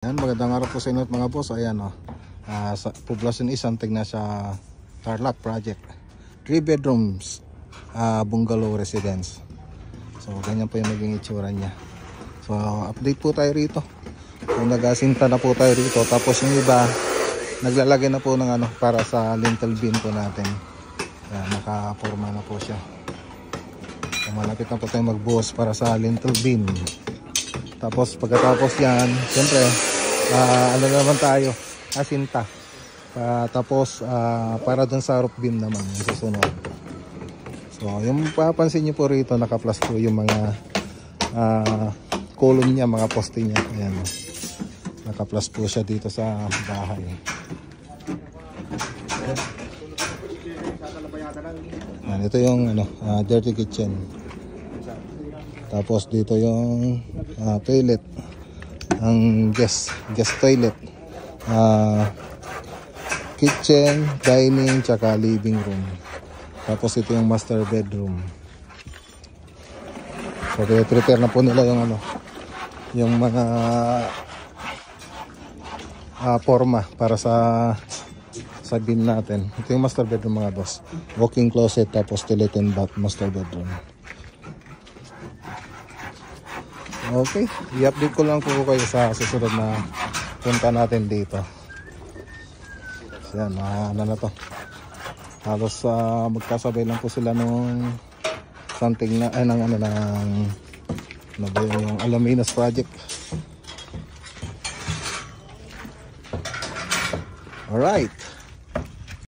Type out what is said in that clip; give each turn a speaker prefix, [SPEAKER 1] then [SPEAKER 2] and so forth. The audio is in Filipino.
[SPEAKER 1] Yan, magandang araw po sa inyo mga boss. Ayan sa Poblacion East, Antig na sa Tarlac project. 3 bedrooms bungalow residence. So ganyan po yung maging itsura niya. So update po tayo rito. So nagasinta na po tayo rito. Tapos yung iba naglalagay na po ng para sa lintel beam po natin. Ayan, nakaporma na po siya. So malapit na po tayo magbuhos para sa lintel beam. Tapos pagkatapos yan, siyempre naman tayo, asinta. Tapos para dun sa roof beam naman yung susunod. So yung papansin nyo po rito, naka-plus po yung mga column niya, mga poste niya. Ayan, naka-plus po siya dito sa bahay. Ayan, ito yung dirty kitchen. Tapos dito yung toilet, ang guest toilet, kitchen, dining, tsaka living room. Tapos ito yung master bedroom. So prepare na po nila yung yung mga forma para sa beam natin. Ito yung master bedroom mga boss. Walk-in closet, tapos toilet and bath, master bedroom. Okay, i-update ko lang po kayo sa susunod na punta natin dito. So yan, na to. Halos magkasabay lang po sila nung something na yung Alaminos project. Alright.